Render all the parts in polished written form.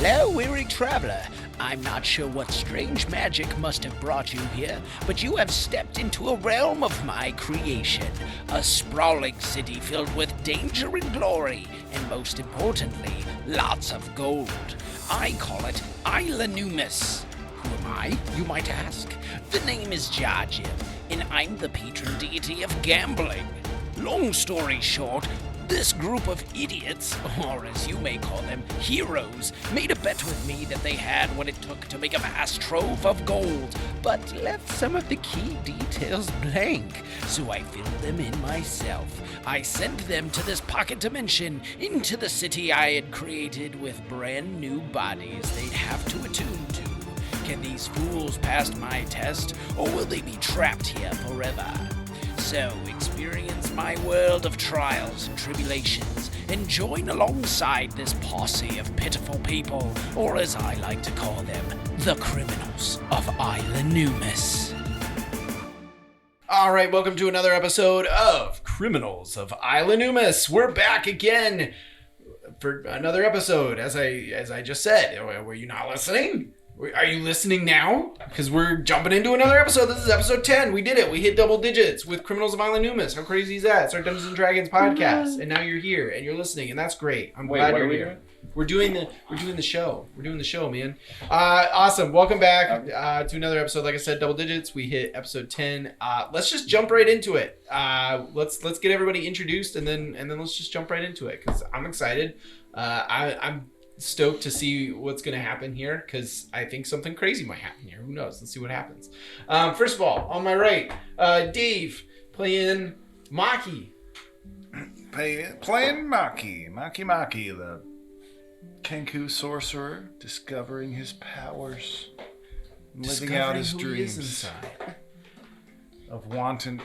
Hello, weary traveler. I'm not sure what strange magic must have brought you here, but you have stepped into a realm of my creation. A sprawling city filled with danger and glory, and most importantly, lots of gold. I call it Isla Numus. Who am I, you might ask? The name is Gideon, and I'm the patron deity of gambling. Long story short, this group of idiots, or as you may call them, heroes, made a bet with me that they had what it took to make a vast trove of gold, but left some of the key details blank, so I filled them in myself. I sent them to this pocket dimension, into the city I had created with brand new bodies they'd have to attune to. Can these fools pass my test, or will they be trapped here forever? So, experience my world of trials and tribulations, and join alongside this posse of pitiful people, or as I like to call them, the Criminals of Isla Numus. Alright, welcome to another episode of Criminals of Isla Numus. We're back again for another episode, as I just said. Were you not listening? Are you listening now? Because we're jumping into another episode. This is episode 10. We did it. We hit double digits with Criminals of Isla Numus. How crazy is that? It's our Dungeons & Dragons podcast. And now you're here and you're listening, and that's great. I'm glad you're here. We're doing the show. We're doing the show, man. Awesome. Welcome back to another episode. Like I said, double digits. We hit episode 10. Let's just jump right into it. Let's get everybody introduced, and then let's just jump right into it, because I'm excited. I'm stoked to see what's going to happen here, because I think something crazy might happen here. Who knows? Let's see what happens. First of all, on my right, Dave playing Maki. Playing Maki, the Kenku Sorcerer, discovering his powers, living out his dreams of wanton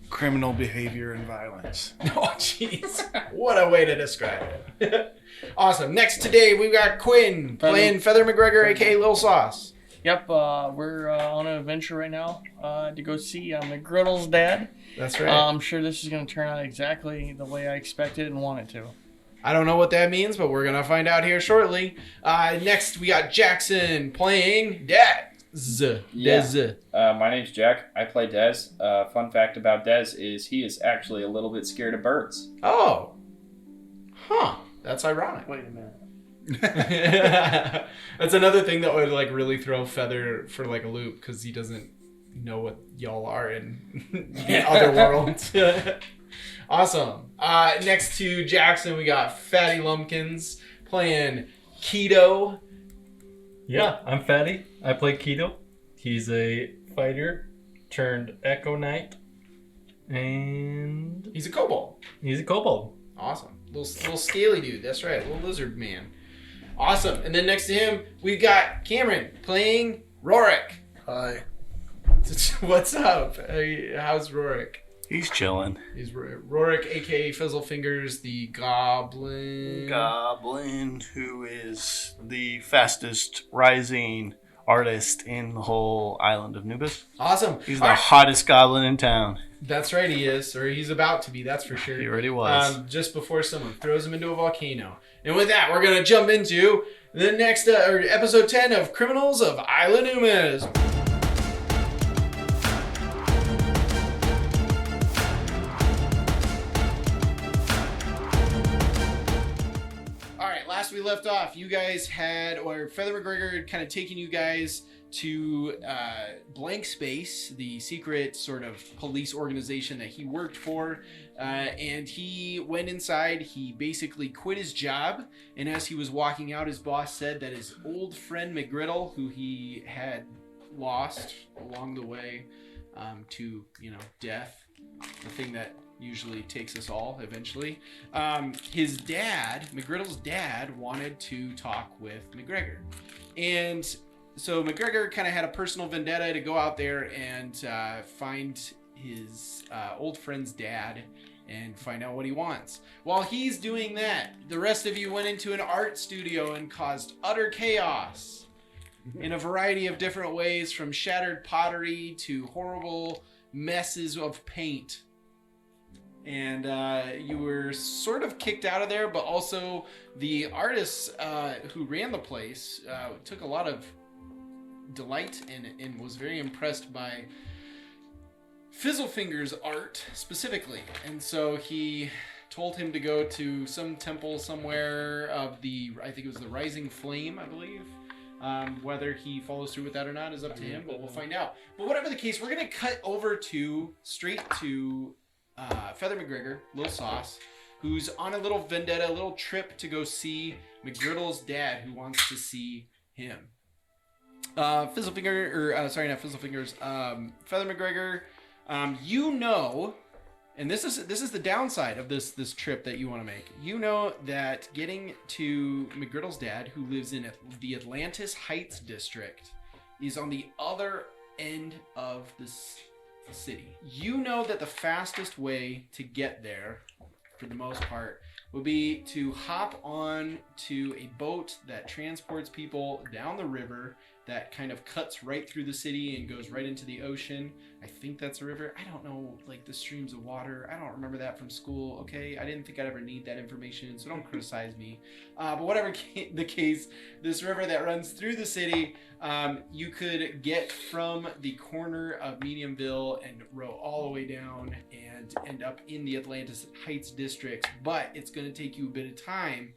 criminal behavior and violence. Oh, jeez. What a way to describe it. Awesome. Next today, we've got Quinn playing Feather McGregor, a.k.a. Lil Sauce. Yep, we're on an adventure right now to go see McGriddle's dad. That's right. I'm sure this is going to turn out exactly the way I expected and want it to. I don't know what that means, but we're going to find out here shortly. Next, we got Jackson playing Dez. My name's Jack. I play Dez. Fun fact about Dez is he is actually a little bit scared of birds. Oh. Huh. That's ironic. Wait a minute. That's another thing that would really throw Feather for a loop, because he doesn't know what y'all are in the other worlds. Awesome. Next to Jackson, we got Fatty Lumpkins playing Keto. Yeah, I'm Fatty. I play Keto. He's a fighter turned Echo Knight. And He's a Kobold. he's a Kobold. Awesome. Little scaly dude. That's right. Little lizard man. Awesome. And then next to him, we've got Cameron playing Rorick. Hi. What's up? How's Rorick? He's chilling. He's Rorick, a.k.a. Fizzlefingers, the goblin. Goblin, who is the fastest rising artist in the whole island of Nubus. Awesome. He's the hottest goblin in town. That's right, he is. Or he's about to be, that's for sure. He already was. Just before someone throws him into a volcano. And with that, we're going to jump into the next episode 10 of Criminals of Isla Numus. Alright, last we left off, you guys had, or Feather McGregor had kind of taken you guys to Blank Space, the secret sort of police organization that he worked for, and he went inside. He basically quit his job, and as he was walking out, his boss said that his old friend McGriddle, who he had lost along the way to death, the thing that usually takes us all eventually, his dad, McGriddle's dad, wanted to talk with McGregor. And so McGregor kind of had a personal vendetta to go out there and find his old friend's dad and find out what he wants. While he's doing that, the rest of you went into an art studio and caused utter chaos in a variety of different ways, from shattered pottery to horrible messes of paint. and you were sort of kicked out of there, but also the artists who ran the place took a lot of delight and was very impressed by Fizzlefingers' art specifically, and so he told him to go to some temple somewhere of I think it was the Rising Flame, I believe. Whether he follows through with that or not is up to him, but we'll find out. But whatever the case, we're going to cut over straight to Feather McGregor, Lil Sauce, who's on a little vendetta, a little trip to go see McGriddle's dad, who wants to see him. Fizzlefingers, Feather McGregor, you know, and this is the downside of this trip that you want to make. You know that getting to McGriddle's dad, who lives in the Atlantis Heights district, is on the other end of this city. You know that the fastest way to get there, for the most part, would be to hop on to a boat that transports people down the river that kind of cuts right through the city and goes right into the ocean. I think that's a river. I don't know, like, the streams of water. I don't remember that from school, okay? I didn't think I'd ever need that information, so don't criticize me. But whatever the case, this river that runs through the city, you could get from the corner of Mediumville and row all the way down and end up in the Atlantis Heights district, but it's going to take you a bit of time,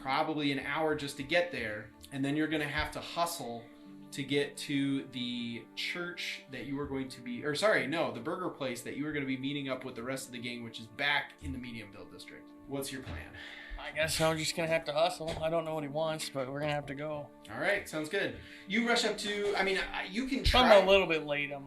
probably an hour just to get there, and then you're going to have to hustle to get to the church that you were going to be, the burger place that you were going to be meeting up with the rest of the gang, which is back in the Mediumville district. What's your plan? I guess I'm just going to have to hustle. I don't know what he wants, but we're going to have to go. All right, sounds good. You rush up to, you can try. I'm a little bit late. I'm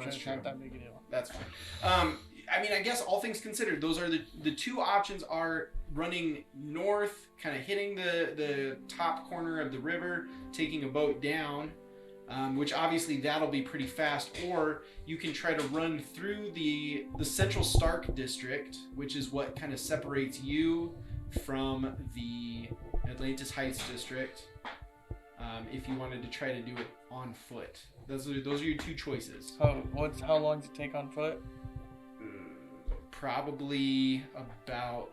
That's not that big a deal. That's fine. I guess all things considered, those are the two options are running north, kind of hitting the top corner of the river, taking a boat down, which obviously that'll be pretty fast, or you can try to run through the Central Stark district, which is what kind of separates you from the Atlantis Heights district, if you wanted to try to do it on foot. Those are your two choices. How long does it take on foot? Probably about...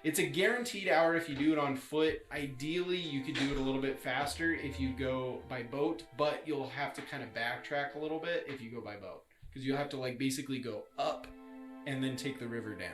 It's a guaranteed hour if you do it on foot. Ideally, you could do it a little bit faster if you go by boat, but you'll have to kind of backtrack a little bit if you go by boat, because you'll have to basically go up and then take the river down.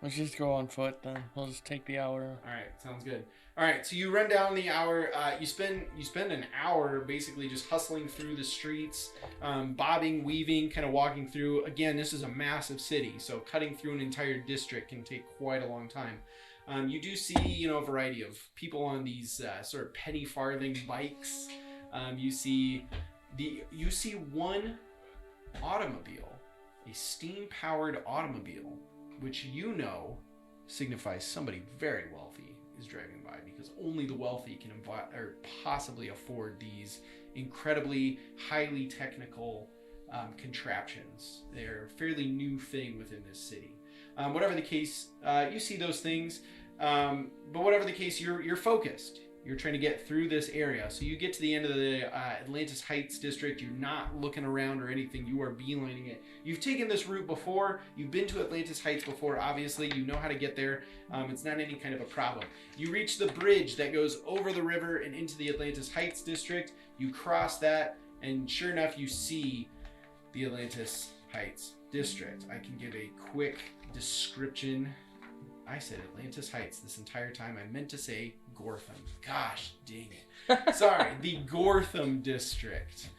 Let's just go on foot then. We'll just take the hour. All right, sounds good. All right, so you run down the hour. You spend an hour basically just hustling through the streets, bobbing, weaving, kind of walking through. Again, this is a massive city, so cutting through an entire district can take quite a long time. You do see, a variety of people on these sort of penny farthing bikes. You see one automobile, a steam-powered automobile, which signifies somebody very wealthy is driving by, because only the wealthy can possibly afford these incredibly highly technical contraptions. They're a fairly new thing within this city. Whatever the case, you see those things, but whatever the case, you're focused. You're trying to get through this area. So you get to the end of the Atlantis Heights district. You're not looking around or anything. You are beelining it. You've taken this route before. You've been to Atlantis Heights before, obviously. You know how to get there. It's not any kind of a problem. You reach the bridge that goes over the river and into the Atlantis Heights district. You cross that, and sure enough, you see the Atlantis Heights district. I can give a quick description. I said Atlantis Heights this entire time. I meant to say Gortham. Gosh dang it. Sorry, the Gortham district.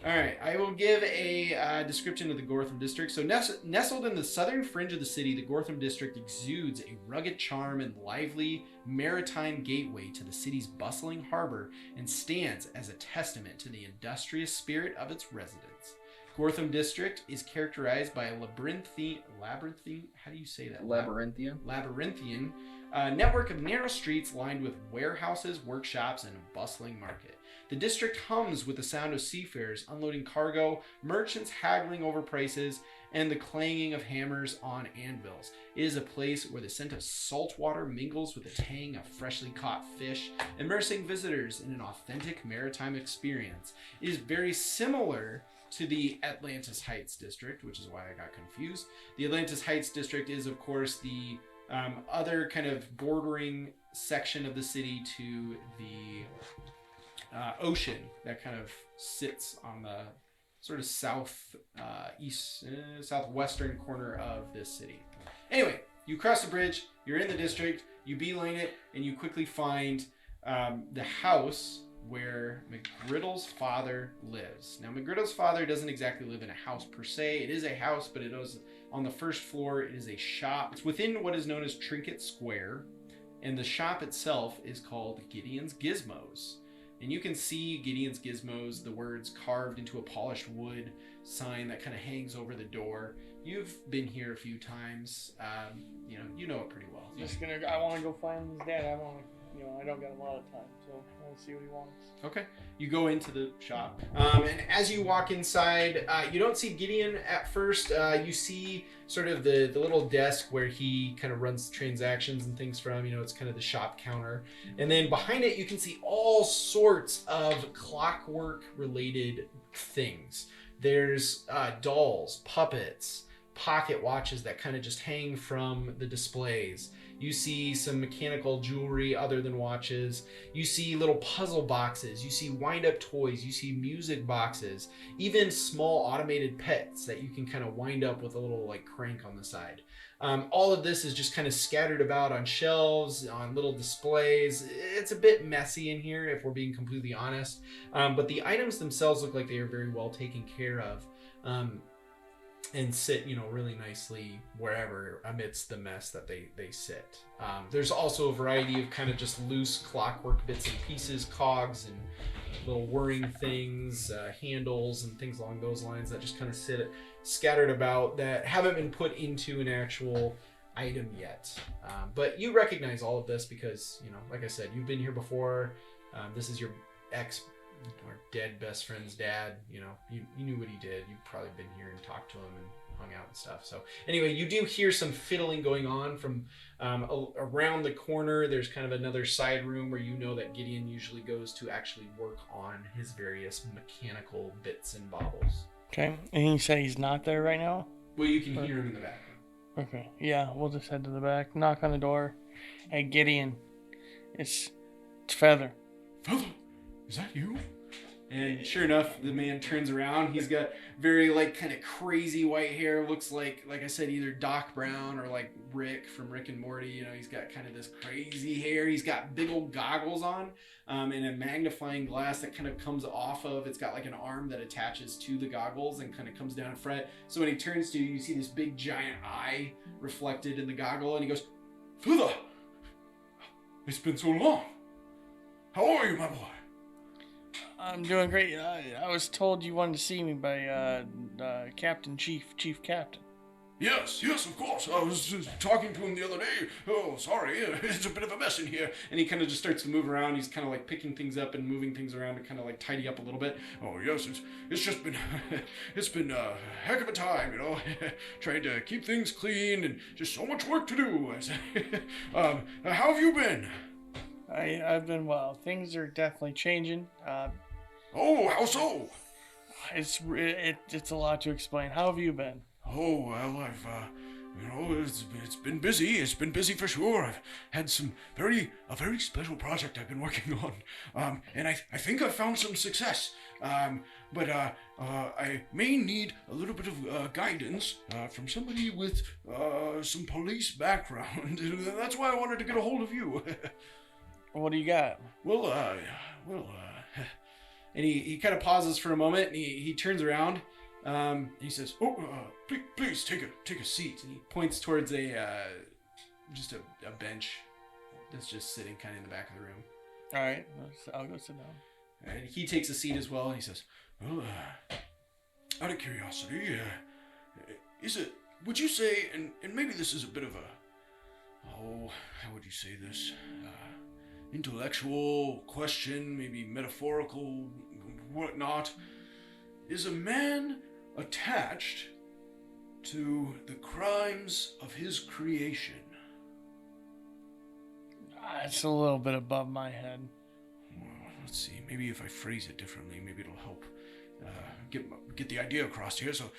All right, I will give a description of the Gortham district. So nestled in the southern fringe of the city, the Gortham district exudes a rugged charm and lively maritime gateway to the city's bustling harbor, and stands as a testament to the industrious spirit of its residents. Gortham district is characterized by a labyrinthian, how do you say that? Labyrinthian network of narrow streets lined with warehouses, workshops, and a bustling market. The district hums with the sound of seafarers unloading cargo, merchants haggling over prices, and the clanging of hammers on anvils. It is a place where the scent of salt water mingles with the tang of freshly caught fish, immersing visitors in an authentic maritime experience. It is very similar to the Atlantis Heights district, which is why I got confused. The Atlantis Heights district is, of course, the other kind of bordering section of the city to the ocean that kind of sits on the sort of southwestern corner of this city. Anyway, you cross the bridge, you're in the district, you beeline it, and you quickly find the house where McGriddle's father lives. Now, McGriddle's father doesn't exactly live in a house per se. It is a house, but it is on the first floor. It is a shop. It's within what is known as Trinket Square, and the shop itself is called Gideon's Gizmos. And you can see Gideon's Gizmos, the words carved into a polished wood sign that kind of hangs over the door. You've been here a few times. You know it pretty well. I want to go find his dad. I don't got a lot of time, so I want to see what he wants. Okay. You go into the shop. And as you walk inside, you don't see Gideon at first. You see sort of the little desk where he kind of runs transactions and things from. It's kind of the shop counter. And then behind it, you can see all sorts of clockwork-related things. There's dolls, puppets, pocket watches that kind of just hang from the displays. You see some mechanical jewelry other than watches. You see little puzzle boxes. You see wind-up toys. You see music boxes. Even small automated pets that you can kind of wind up with a little like crank on the side. All of this is just kind of scattered about on shelves, on little displays. It's a bit messy in here, if we're being completely honest. But the items themselves look like they are very well taken care of. And sit, really nicely wherever amidst the mess that they sit. There's also a variety of kind of just loose clockwork bits and pieces, cogs and little whirring things, handles and things along those lines that just kind of sit scattered about that haven't been put into an actual item yet. But you recognize all of this because, like I said, you've been here before. This is your ex or dead best friend's dad. You knew what he did. You've probably been here and talked to him and hung out and stuff. So anyway, you do hear some fiddling going on from around the corner. There's kind of another side room where that Gideon usually goes to actually work on his various mechanical bits and baubles. Okay, and you say he's not there right now? Well, you can hear him in the back. Okay, yeah, we'll just head to the back, knock on the door. Hey, Gideon, it's Feather. Feather? Is that you? And sure enough, the man turns around. He's got very kind of crazy white hair. Looks like I said, either Doc Brown or like Rick from Rick and Morty. He's got kind of this crazy hair. He's got big old goggles on, and a magnifying glass that kind of comes off of. It's got like an arm that attaches to the goggles and kind of comes down in front. So when he turns to you, you see this big giant eye reflected in the goggle, and he goes, "Feather, it's been so long. How are you, my boy?" I'm doing great. I was told you wanted to see me by Chief Captain. Yes, of course. I was just talking to him the other day. Oh, sorry, it's a bit of a mess in here. And he kind of just starts to move around. He's kind of like picking things up and moving things around to kind of like tidy up a little bit. Oh, yes, it's just been, it's been a heck of a time, trying to keep things clean and just so much work to do. How have you been? I've been well. Things are definitely changing. Oh, how so? It's a lot to explain. How have you been? Oh, well, I've, it's been busy. It's been busy for sure. I've had a very special project I've been working on. And I think I've found some success. But I may need a little bit of guidance from somebody with some police background. That's why I wanted to get a hold of you. What do you got? Well, and he kind of pauses for a moment, and he turns around, and he says, please take a seat. And he points towards just a bench that's just sitting kind of in the back of the room. All right, I'll go sit down. And he takes a seat as well, and he says, well, out of curiosity, would you say, and maybe this is a bit of how would you say this? Intellectual question, maybe metaphorical, whatnot. Is a man attached to the crimes of his creation? It's a little bit above my head. Well, let's see. Maybe if I phrase it differently, maybe it'll help get the idea across here. So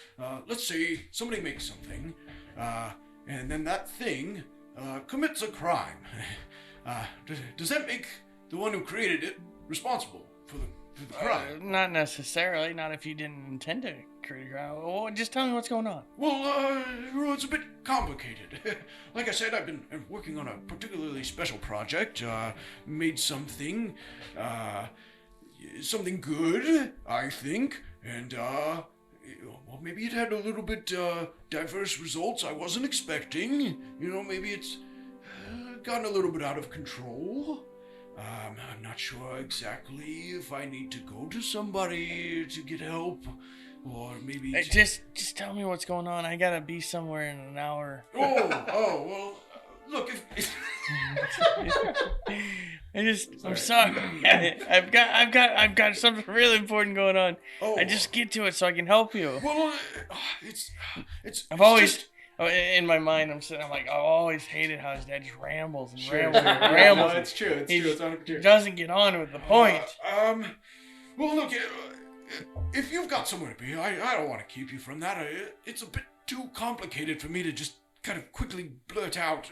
let's say somebody makes something, and then that thing commits a crime. Does that make the one who created it responsible for the crime? Not necessarily. Not if you didn't intend to create a crime. Well, just tell me what's going on. Well, it's a bit complicated. Like I said, I've been working on a particularly special project. Made something good, I think, and well, maybe it had a little bit diverse results I wasn't expecting. Maybe it's gotten a little bit out of control. I'm not sure exactly if I need to go to somebody to get help, or maybe Hey, just tell me what's going on. I gotta be somewhere in an hour. Oh, well, look, if I'm sorry. I've got something really important going on. Oh. I just get to it so I can help you. well, it's I've always, in my mind, I'm like, I always hated how his dad just rambles and rambles and rambles. No, it's true. It's He true. It's 100% He true. doesn't get on with the point. Well, look, if you've got somewhere to be, I don't want to keep you from that. It's a bit too complicated for me to just kind of quickly blurt out.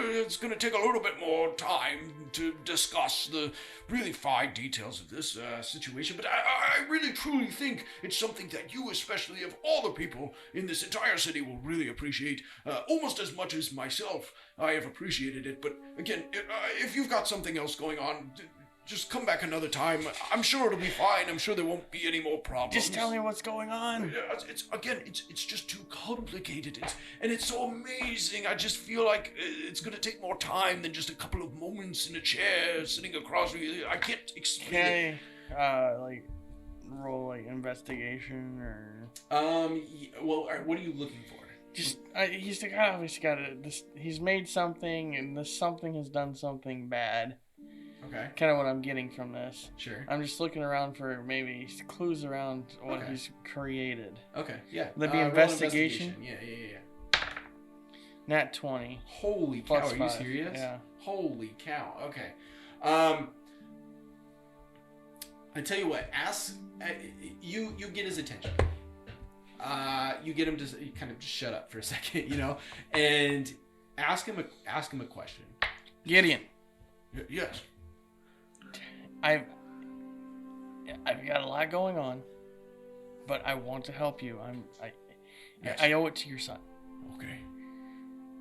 It's going to take a little bit more time to discuss the really fine details of this situation, but I really truly think it's something that you, especially of all the people in this entire city, will really appreciate almost as much as myself. I have appreciated it, but again, if you've got something else going on, just come back another time. I'm sure it'll be fine. I'm sure there won't be any more problems. Just tell me what's going on. It's just too complicated. It's so amazing. I just feel like it's gonna take more time than just a couple of moments in a chair sitting across from you. I can't explain it. Can I, roll investigation or? Well, all right, what are you looking for? Just he's the guy obviously got this. He's made something, and this something has done something bad. Okay. Kind of what I'm getting from this. Sure. I'm just looking around for maybe clues around what Okay. he's created. Okay. Yeah. Would it be roll investigation? Yeah. Nat 20. Holy cow! Plus Are you 5. serious? Yeah. Holy cow! Okay. I tell you what. Ask you get his attention. You get him to kind of just shut up for a second, and ask him a question. Gideon, Yes. I've got a lot going on, but I want to help you. Yes. I owe it to your son. Okay.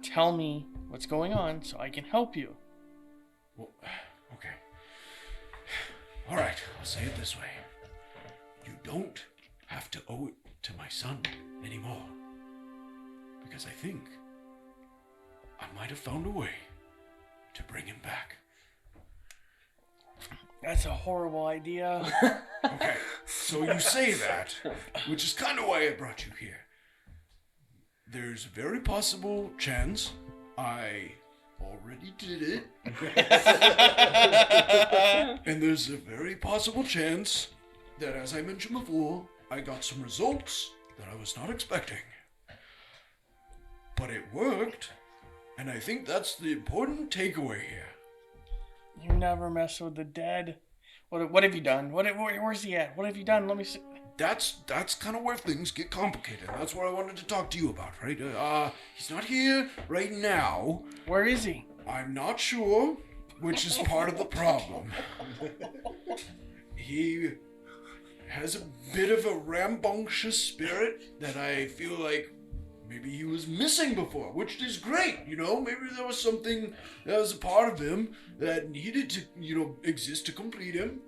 Tell me what's going on so I can help you. Well, okay. All right. I'll say it this way. You don't have to owe it to my son anymore, because I think I might have found a way to bring him back. That's a horrible idea. Okay, so you say that, which is kind of why I brought you here. There's a very possible chance I already did it. And there's a very possible chance that, as I mentioned before, I got some results that I was not expecting. But it worked, and I think that's the important takeaway here. You never mess with the dead. What have you done? Where's he at? What have you done? Let me see. That's kind of where things get complicated. That's what I wanted to talk to you about, right? He's not here right now. Where is he? I'm not sure, which is part of the problem. He has a bit of a rambunctious spirit that I feel like maybe he was missing before, which is great, Maybe there was something that was a part of him that needed to, exist to complete him.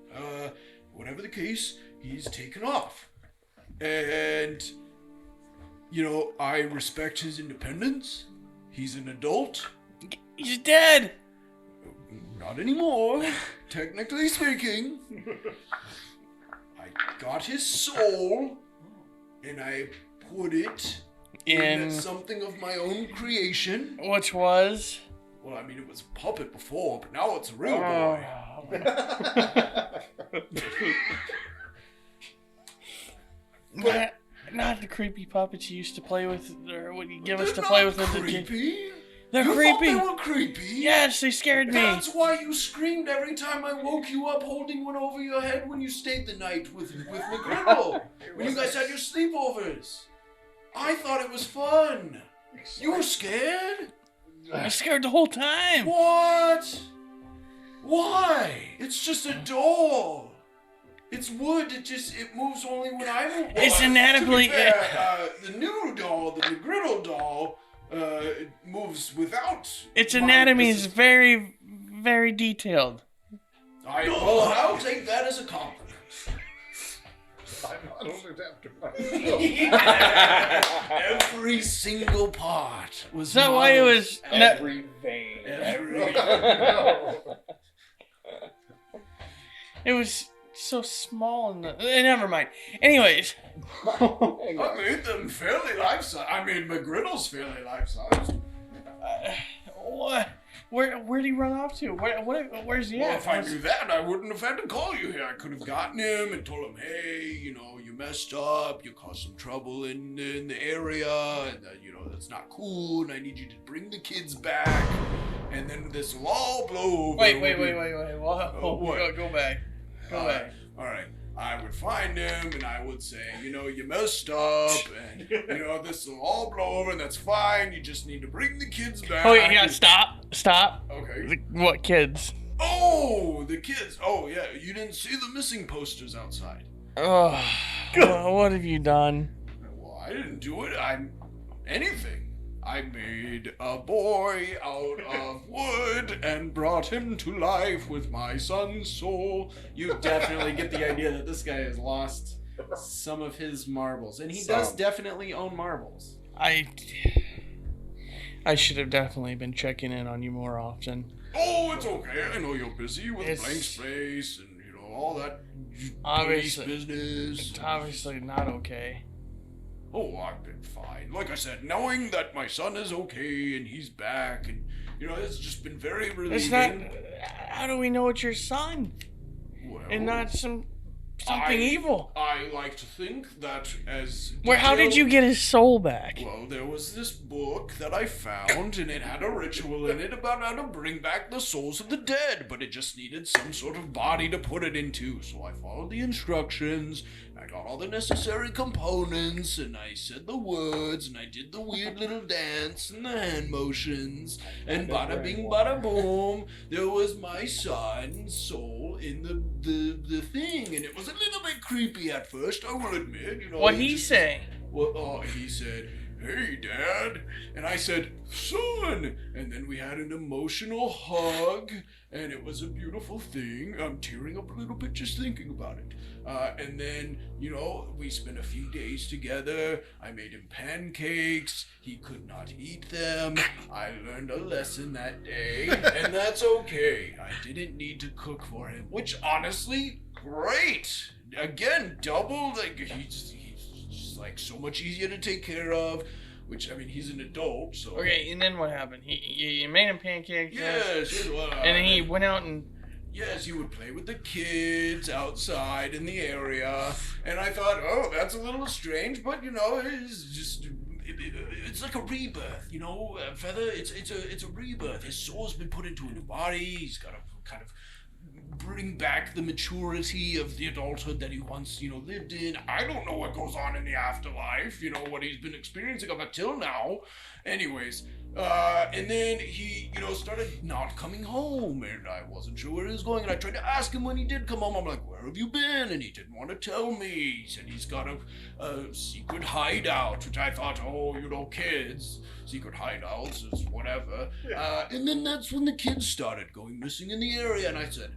Whatever the case, he's taken off. And, I respect his independence. He's an adult. He's dead. Not anymore, technically speaking. I got his soul, and I put it in something of my own creation. Which was? Well, I mean, it was a puppet before, but now it's a real boy. Not the creepy puppets you used to play with, or what you give us to They're play not with. creepy. They're You creepy. thought they were creepy. Yes, they scared me. That's why you screamed every time I woke you up holding one over your head when you stayed the night with McGregor. When you guys had your sleepovers. I thought it was fun. You were scared? I was scared the whole time. What? Why? It's just a doll. It's wood. It moves only when I move. It's anatomically. To be fair, the new doll, the McGriddle doll, it moves without. Its my anatomy is assist- very, very detailed. Well, I'll take that as a compliment. I don't have to Every single part was. Is that why it was? Every vein. It was so small and never mind. Anyways, I made them fairly life size. I mean, McGriddle's fairly life size. what? Where'd he run off to? Where's he Well, at? if I knew that, I wouldn't have had to call you here. I could have gotten him and told him, hey, you messed up. You caused some trouble in the area, and that's not cool. And I need you to bring the kids back. And then this will all blow over. Wait. Whoa, what? Go back. Go back. All right. I would find him and I would say, you messed up, and this will all blow over, and that's fine. You just need to bring the kids back. Oh yeah, stop. Okay. What kids? Oh, the kids. Oh yeah, you didn't see the missing posters outside. Oh, what have you done? Well, I didn't do it. Anything. I made a boy out of wood and brought him to life with my son's soul. You definitely get the idea that this guy has lost some of his marbles. And he does definitely own marbles. I should have definitely been checking in on you more often. Oh, it's okay. I know you're busy with It's- blank space and, all that police Obviously. business. It's obviously not okay. Oh, I've been fine. Like I said, knowing that my son is okay and he's back, and it's just been very relieving. It's not. How do we know it's your son Well, and not something evil? I like to think that as. How did you get his soul back? Well, there was this book that I found, and it had a ritual in it about how to bring back the souls of the dead, but it just needed some sort of body to put it into. So I followed the instructions. I got all the necessary components, and I said the words, and I did the weird little dance and the hand motions, and bada bing, bada boom, there was my son's soul in the thing, and it was a little bit creepy at first, I will admit. What he say? Well, he said, hey, Dad, and I said, son, and then we had an emotional hug, and it was a beautiful thing. I'm tearing up a little bit just thinking about it. And then, we spent a few days together. I made him pancakes. He could not eat them. I learned a lesson that day, and that's okay. I didn't need to cook for him, which honestly, great. Again, double, he's just so much easier to take care of. Which, he's an adult, so. Okay, and then what happened? You made him pancakes. Yes, and then he went out and. Yes, he would play with the kids outside in the area, and I thought, oh, that's a little strange, but it's just. It's like a rebirth, Feather. It's a rebirth. His soul's been put into a new body. He's got to kind of bring back the maturity of the adulthood that he once, lived in. I don't know what goes on in the afterlife, what he's been experiencing up until now. Anyways, and then he, started not coming home, and I wasn't sure where he was going, and I tried to ask him when he did come home. I'm like, where have you been? And he didn't want to tell me. He said he's got a secret hideout, which I thought, kids, secret hideouts is whatever. And then that's when the kids started going missing in the area, and I said,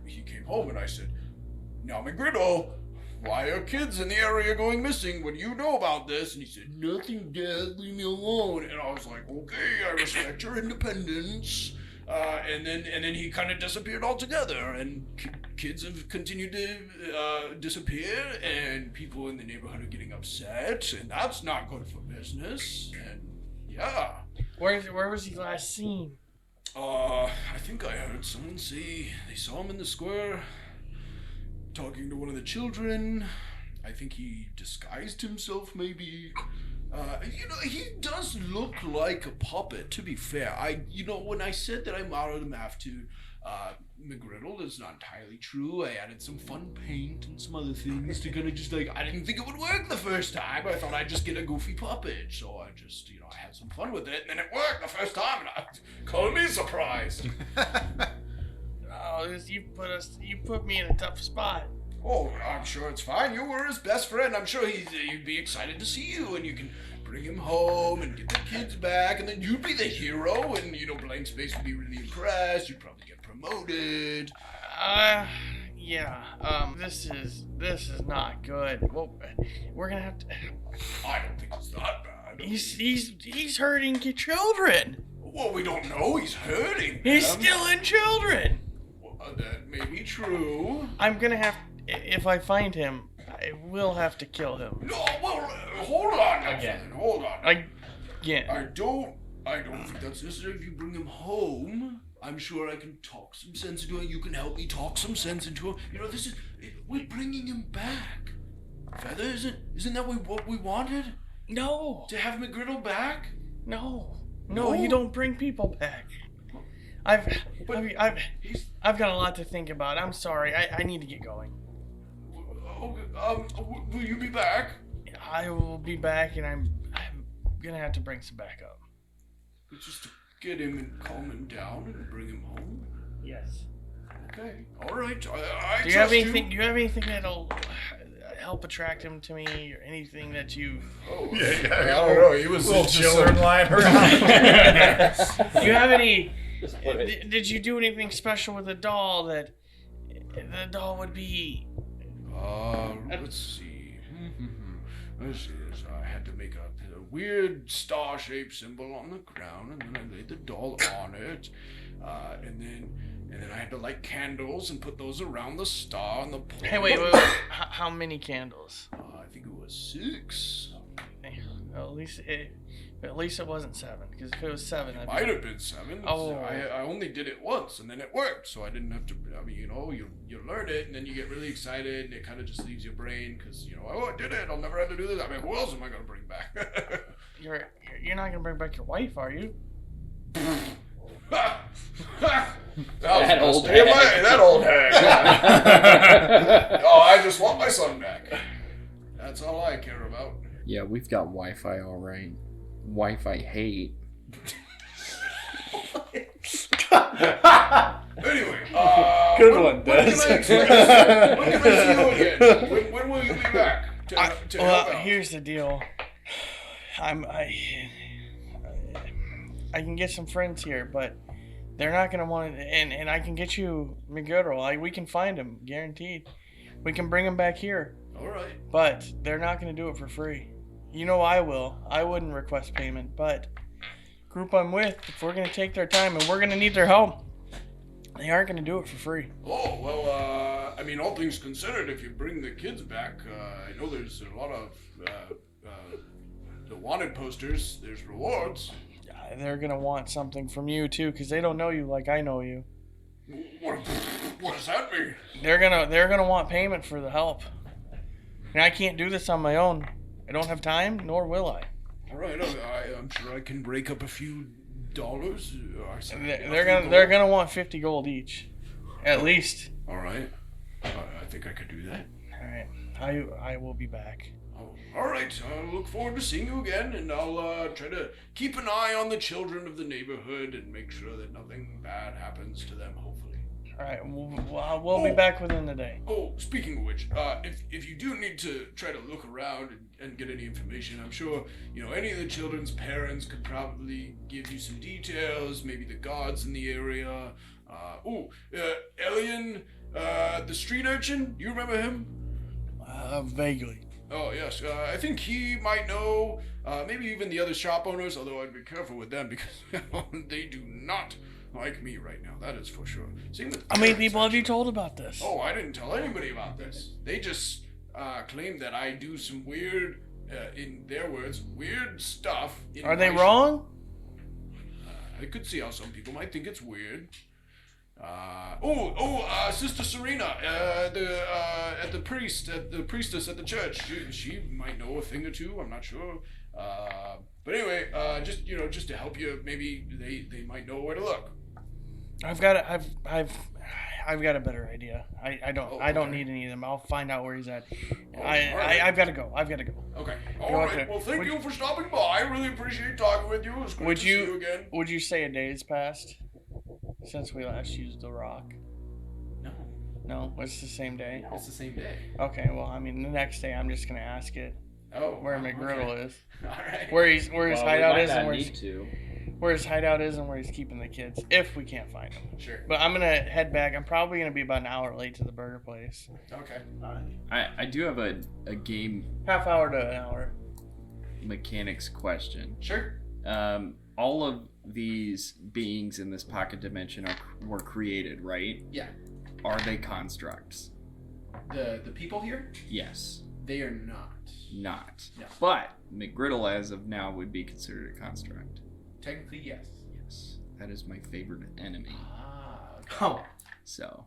he came home, and I said, now McGriddle, why are kids in the area going missing? What do you know about this? And he said, nothing, Dad, leave me alone. And I was like, okay, I respect your independence. And then he kind of disappeared altogether, and kids have continued to disappear, and people in the neighborhood are getting upset, and that's not good for business. And yeah. Where was he last seen? I think I heard someone say they saw him in the square talking to one of the children. I think he disguised himself, maybe. He does look like a puppet, to be fair. When I said that I modeled him after McGriddle is not entirely true. I added some fun paint and some other things to kind of just like, I didn't think it would work the first time. I thought I'd just get a goofy puppet. So I just, I had some fun with it, and then it worked the first time, and call me surprised. Oh, you put me in a tough spot. Oh, I'm sure it's fine. You were his best friend. I'm sure he'd be excited to see you, and you can bring him home and get the kids back, and then you'd be the hero, and, Blank Space would be really impressed. You'd probably get promoted. Yeah. This is not good. Well, we're gonna have to. I don't think it's that bad. He's hurting children. Well, we don't know. He's hurting. He's them. stealing children. Well, that may be true. I'm gonna have. If I find him, I will have to kill him. No, well, hold on now, Again. Flynn, hold on. I don't think that's necessary. If you bring him home, I'm sure I can talk some sense into him. You can help me talk some sense into him. We're bringing him back. Feather, isn't that what we wanted? No. To have McGriddle back? No, No? you don't bring people back. I've got a lot to think about. I'm sorry. I need to get going. Will you be back? I will be back, and I'm gonna have to bring some back up. Just to get him and calm him down and bring him home? Yes. Okay. All right. I Do trust you have anything? Do you have anything that'll help attract him to me, or anything that you? Oh, yeah. I don't know. He was Little just children lying around. Do you have any? Did you do anything special with the doll that the doll would be? Let's see. I had to make a weird star-shaped symbol on the ground, and then I laid the doll on it, and then I had to light candles and put those around the star and the pole. Hey, wait. How many candles? I think it was 6. Well, at least it wasn't 7. Because if it was 7, It might have been 7. Oh. I only did it once, and then it worked, so I didn't have to. I mean, you learn it, and then you get really excited, and it kind of just leaves your brain because I did it. I'll never have to do this. I mean, who else am I gonna bring back? You're not gonna bring back your wife, are you? That old Stay away, hag. that old hag. Oh, I just want my son back. That's all I care about. Yeah, we've got Wi-Fi all right. Wi-Fi hate. Anyway, Good one, when can I Des. expect to- when can I see you again? When will you be back? To help out? Here's the deal. I can get some friends here, but they're not gonna want it. And I can get you McGregor. We can find him, guaranteed. We can bring him back here. All right. But they're not gonna do it for free. I will. I wouldn't request payment, but group I'm with, if we're gonna take their time and we're gonna need their help, they aren't gonna do it for free. Oh, well, I mean, all things considered, if you bring the kids back, I know there's a lot of the wanted posters. There's rewards. They're gonna want something from you too, because they don't know you like I know you. What does that mean? They're gonna want payment for the help. And I can't do this on my own. I don't have time, nor will I. All right, I'm sure I can break up a few dollars. Or something. They're gonna want 50 gold each, at least. All right, I think I could do that. All right, I will be back. Oh, all right, I look forward to seeing you again, and I'll try to keep an eye on the children of the neighborhood and make sure that nothing bad happens to them. Hopefully. All right, we'll be back within the day. Oh, speaking of which, if you do need to try to look around and get any information, I'm sure, any of the children's parents could probably give you some details, maybe the guards in the area. Elian, the street urchin, you remember him? Vaguely. Oh, yes, I think he might know, maybe even the other shop owners, although I'd be careful with them because they do not like me right now, that is for sure. Same with How many parents, people have you actually. told about this? Oh, I didn't tell anybody about this. They just claim that I do some weird, in their words, weird stuff. Are they wrong? I could see how some people might think it's weird. Sister Serena, the priestess at the church. She might know a thing or two. I'm not sure. But anyway, just to help you, maybe they might know where to look. I've I've got a better idea. I don't need any of them. I'll find out where he's at. I've got to go. Okay. Go All out right. there. Well, thank you for stopping by. I really appreciate talking with you. It was great to see you again. Would you say a day's passed since we last used the rock? No, it's the same day. It's the same day. Okay, well, I mean, the next day I'm just gonna ask it Oh, where McGriddle is, All right. where his hideout is, and to. where his hideout is, and where he's keeping the kids, if we can't find him. Sure. But I'm gonna head back. I'm probably gonna be about an hour late to the burger place. Okay. I do have a game Half hour to an hour. mechanics question. Sure. All of these beings in this pocket dimension were created, right? Yeah. Are they constructs? The people here, Yes. they are not. Not. No. But McGriddle, as of now, would be considered a construct. Technically, yes. Yes. That is my favorite enemy. Okay. Oh, So.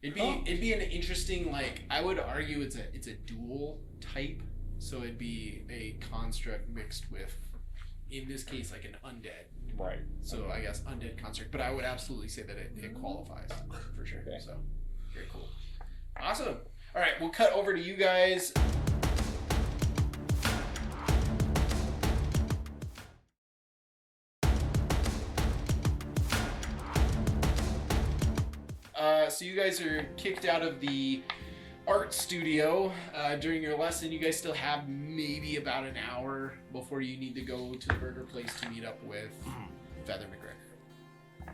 It'd be an interesting, like, I would argue it's a dual type, so it'd be a construct mixed with, in this case, like an undead. Right. So I guess undead construct, but I would absolutely say that it qualifies for sure. Okay. So very cool. Awesome. All right, we'll cut over to you guys. So you guys are kicked out of the art studio during your lesson. You guys still have maybe about an hour before you need to go to the burger place to meet up with Feather McGregor.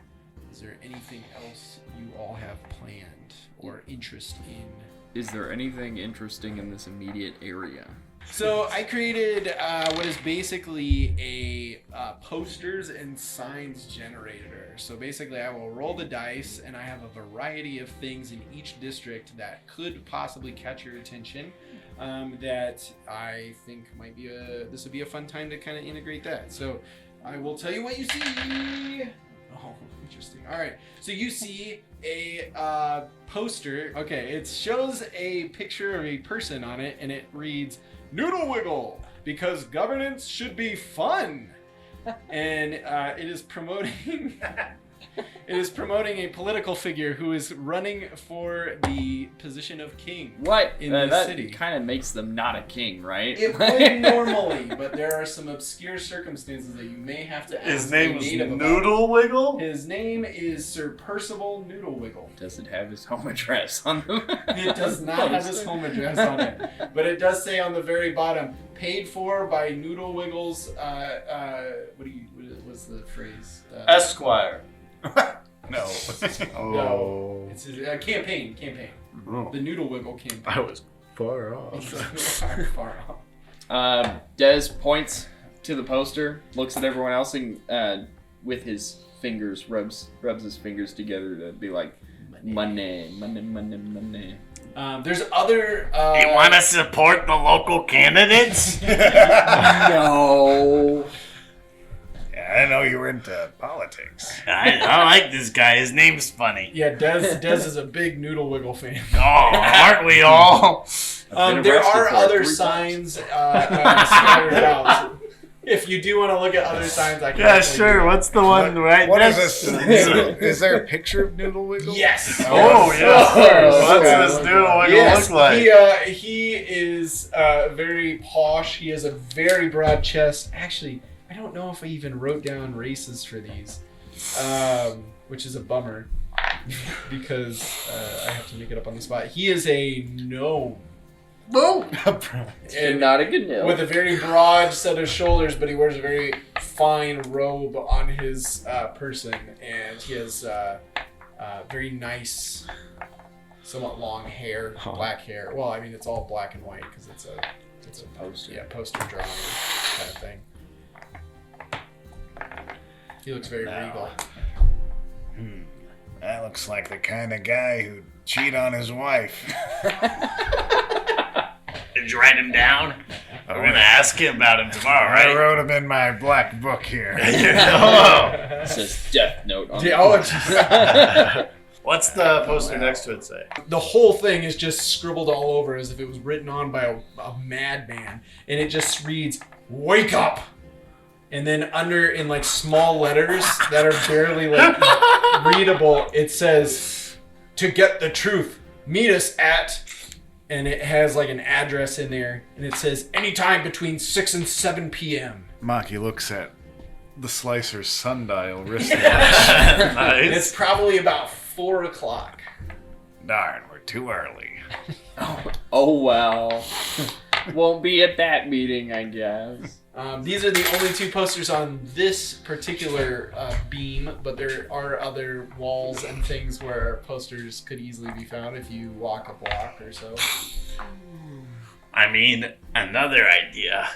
Is there anything else you all have planned or interest in? Is there anything interesting in this immediate area? So I created what is basically a posters and signs generator. So basically I will roll the dice and I have a variety of things in each district that could possibly catch your attention that I think might be this would be a fun time to kind of integrate that. So I will tell you what you see. Oh, interesting. All right. So you see a poster. Okay, it shows a picture of a person on it and it reads, "Noodle Wiggle, because governance should be fun." And it is promoting a political figure who is running for the position of king. What? In the that city. kind of makes them not a king, right? It would normally, but there are some obscure circumstances that you may have to ask. His name a was native about. Noodle Wiggle? His name is Sir Percival Noodle Wiggle. Does it have his home address on them? It does not have his home address on it, but it does say on the very bottom, paid for by Noodle Wiggles. What's the phrase? Esquire. No. No, it's a campaign. Oh. The Noodle Wiggle campaign. I was far off. Far off. Dez points to the poster, looks at everyone else, and with his fingers rubs his fingers together to be like, money. There's other. You want to support the local candidates? No. Yeah, I didn't know you were into politics. I like this guy. His name's funny. Yeah, Dez is a big Noodle Wiggle fan. Oh, aren't we all? There are other signs scattered out. If you do want to look at other signs, I can. Yeah, sure. What's the one right What is next this? to it? Is there a picture of Noodle Wiggle? Yes. Oh, yeah. What's Okay. this Noodle Wiggle Yes, look like? he is very posh. He has a very broad chest. Actually, I don't know if I even wrote down races for these, which is a bummer because I have to make it up on the spot. He is a gnome. Boom! And not a good deal. with a very broad set of shoulders, but he wears a very fine robe on his person, and he has very nice, somewhat long hair, black hair. Well, I mean, it's all black and white because it's a poster. Yeah, poster drawing kind of thing. He looks very regal. That looks like the kind of guy who'd cheat on his wife. Did you write him down? We're going to ask him about him tomorrow, I right? wrote him in my black book here. Hello. It says Death Note on Yeah, it. What's the poster next to it say? The whole thing is just scribbled all over as if it was written on by a madman, and it just reads, "Wake up!" And then under, in like small letters that are barely like readable, it says, to get the truth. Meet us at, and it has like an address in there, and it says anytime between 6 and 7 p.m. Maki looks at the Slicer's sundial wristwatch. And it's probably about 4 o'clock. Darn, we're too early. Oh well. Won't be at that meeting, I guess. These are the only 2 posters on this particular beam, but there are other walls and things where posters could easily be found if you walk a block or so. I mean, another idea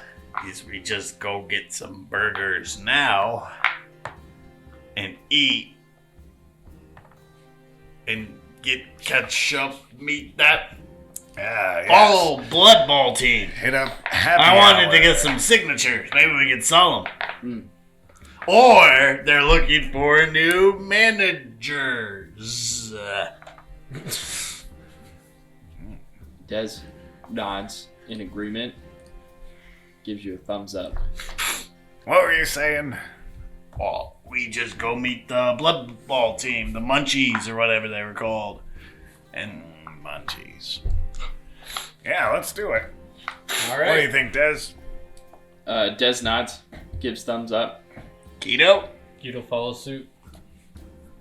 is we just go get some burgers now and eat and get ketchup, meat that. Yes. Oh, Blood Ball team. Hit up happy I wanted hour. to get some signatures. Maybe we could sell them. Or they're looking for new managers. Des nods in agreement, gives you a thumbs up. What were you saying? Well, we just go meet the Blood Ball team, the Munchies or whatever they were called. And Munchies. Yeah, let's do it. All What do right. you think, Des? Des nods, gives thumbs up. Keto? Keto follows suit.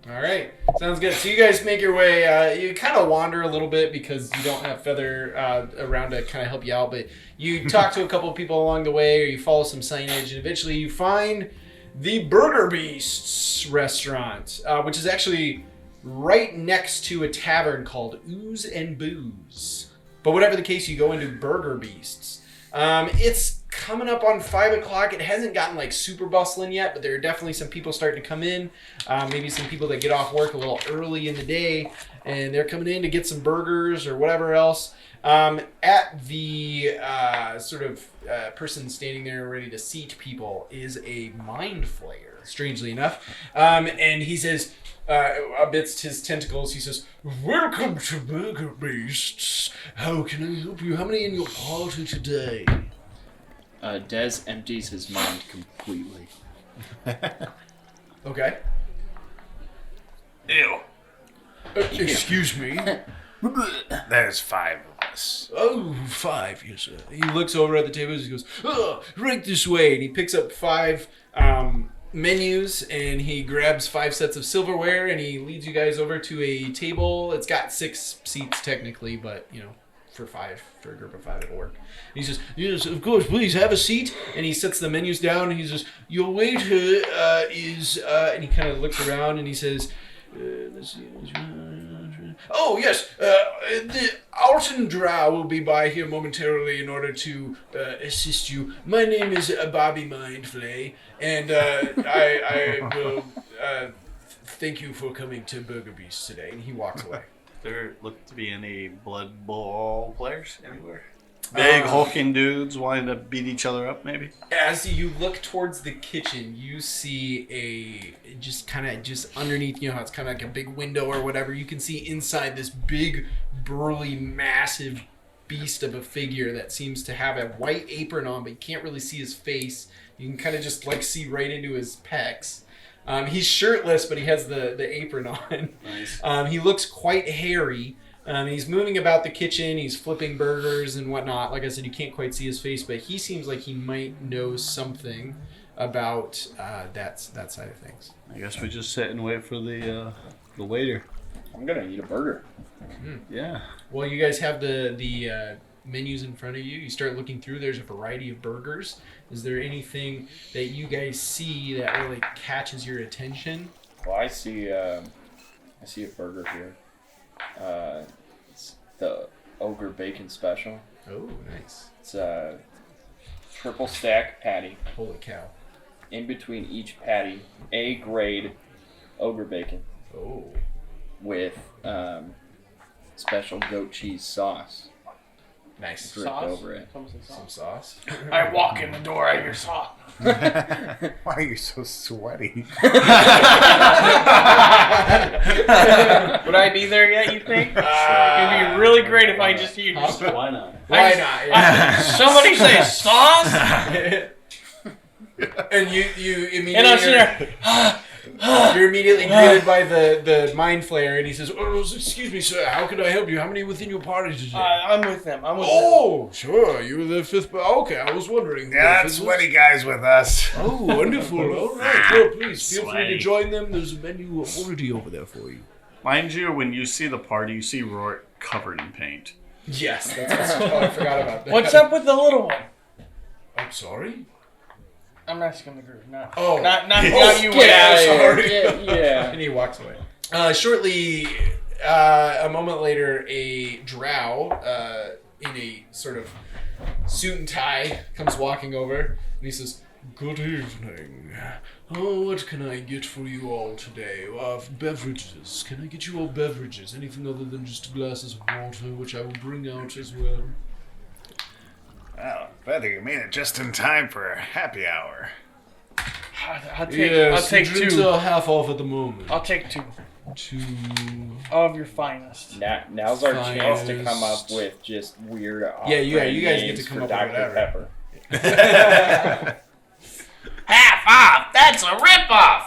All right. Sounds good. So you guys make your way. You kind of wander a little bit because you don't have Feather around to kind of help you out. But you talk to a couple of people along the way, or you follow some signage, and eventually you find the Burger Beasts restaurant, which is actually right next to a tavern called Ooze and Booze. But whatever the case, you go into Burger Beasts. It's coming up on 5 o'clock. It hasn't gotten like super bustling yet, but there are definitely some people starting to come in. Maybe some people that get off work a little early in the day, and they're coming in to get some burgers or whatever else. At the person standing there ready to seat people is a Mind Flayer, strangely enough. And he says, amidst his tentacles, he says, "Welcome to Burger Beasts. How can I help you? How many in your party today?" Des empties his mind completely. Okay. Ew. Excuse me. There's 5 of us. Oh, 5, yes, sir. He looks over at the tables. He goes, "Oh, right this way." And he picks up 5 menus, and he grabs 5 sets of silverware, and he leads you guys over to a table. It's got 6 seats technically, but for a group of 5, it'll work. And he says, "Yes, of course, please have a seat." And he sets the menus down, and he says, "Your waiter is," and he kind of looks around, and he says, let's see. "Oh, yes, the Alton Drow will be by here momentarily in order to assist you. My name is Bobby Mindflay, and I will thank you for coming to Burger Beast today." And he walks away. There look to be any Blood Ball players anywhere? Big hulking dudes wanting to beat each other up, maybe? As you look towards the kitchen, you see just underneath, how it's kind of like a big window or whatever, you can see inside this big, burly, massive beast of a figure that seems to have a white apron on, but you can't really see his face. You can kind of just see right into his pecs. He's shirtless, but he has the apron on. Nice. He looks quite hairy. He's moving about the kitchen. He's flipping burgers and whatnot. Like I said, you can't quite see his face, but he seems like he might know something about that side of things. I guess we just sit and wait for the waiter. I'm gonna eat a burger. Yeah. Well, you guys have the menus in front of you. You start looking through. There's a variety of burgers. Is there anything that you guys see that really catches your attention? Well, I see a burger here. It's the Ogre Bacon Special. Oh, nice. It's a triple stack patty. Holy cow. In between each patty, A grade Ogre Bacon Oh. with special goat cheese sauce Nice. dripped over it. Some sauce. I walk in the door, I hear sauce. Why are you so sweaty? Would I be there yet, you think? It'd be really great if I just hear Why not? Why not? Yeah. somebody say sauce, And you immediately and I'm sitting hear- there. You're immediately greeted by the mind flayer, and he says, "Oh, excuse me, sir. How can I help you? How many within your party today?" I'm with them. Oh, sure. You were the fifth. Okay, I was wondering. Yeah, that's sweaty guys with us. Oh, wonderful. All right. Well, please feel free to join them. There's a menu already over there for you. Mind you, when you see the party, you see Rorick covered in paint. Yes, that's I forgot about that. What's up with the little one? I'm sorry? I'm asking the group, not Oh. not you. Get out of sorry. here. Yeah. And he walks away. Shortly, a moment later, a drow in a sort of suit and tie comes walking over, and he says, Good evening. Oh, what can I get for you all today? Beverages. Can I get you all beverages? Anything other than just glasses of water, which I will bring out as well. Well, Betty, you made it just in time for a happy hour. I'll take The drinks two. are half off at the moment. I'll take two Two. of your finest. Now's our chance to Finest. come up with just weird. Yeah, you guys get names to come for up with Dr. whatever. Pepper. Half off? That's a ripoff!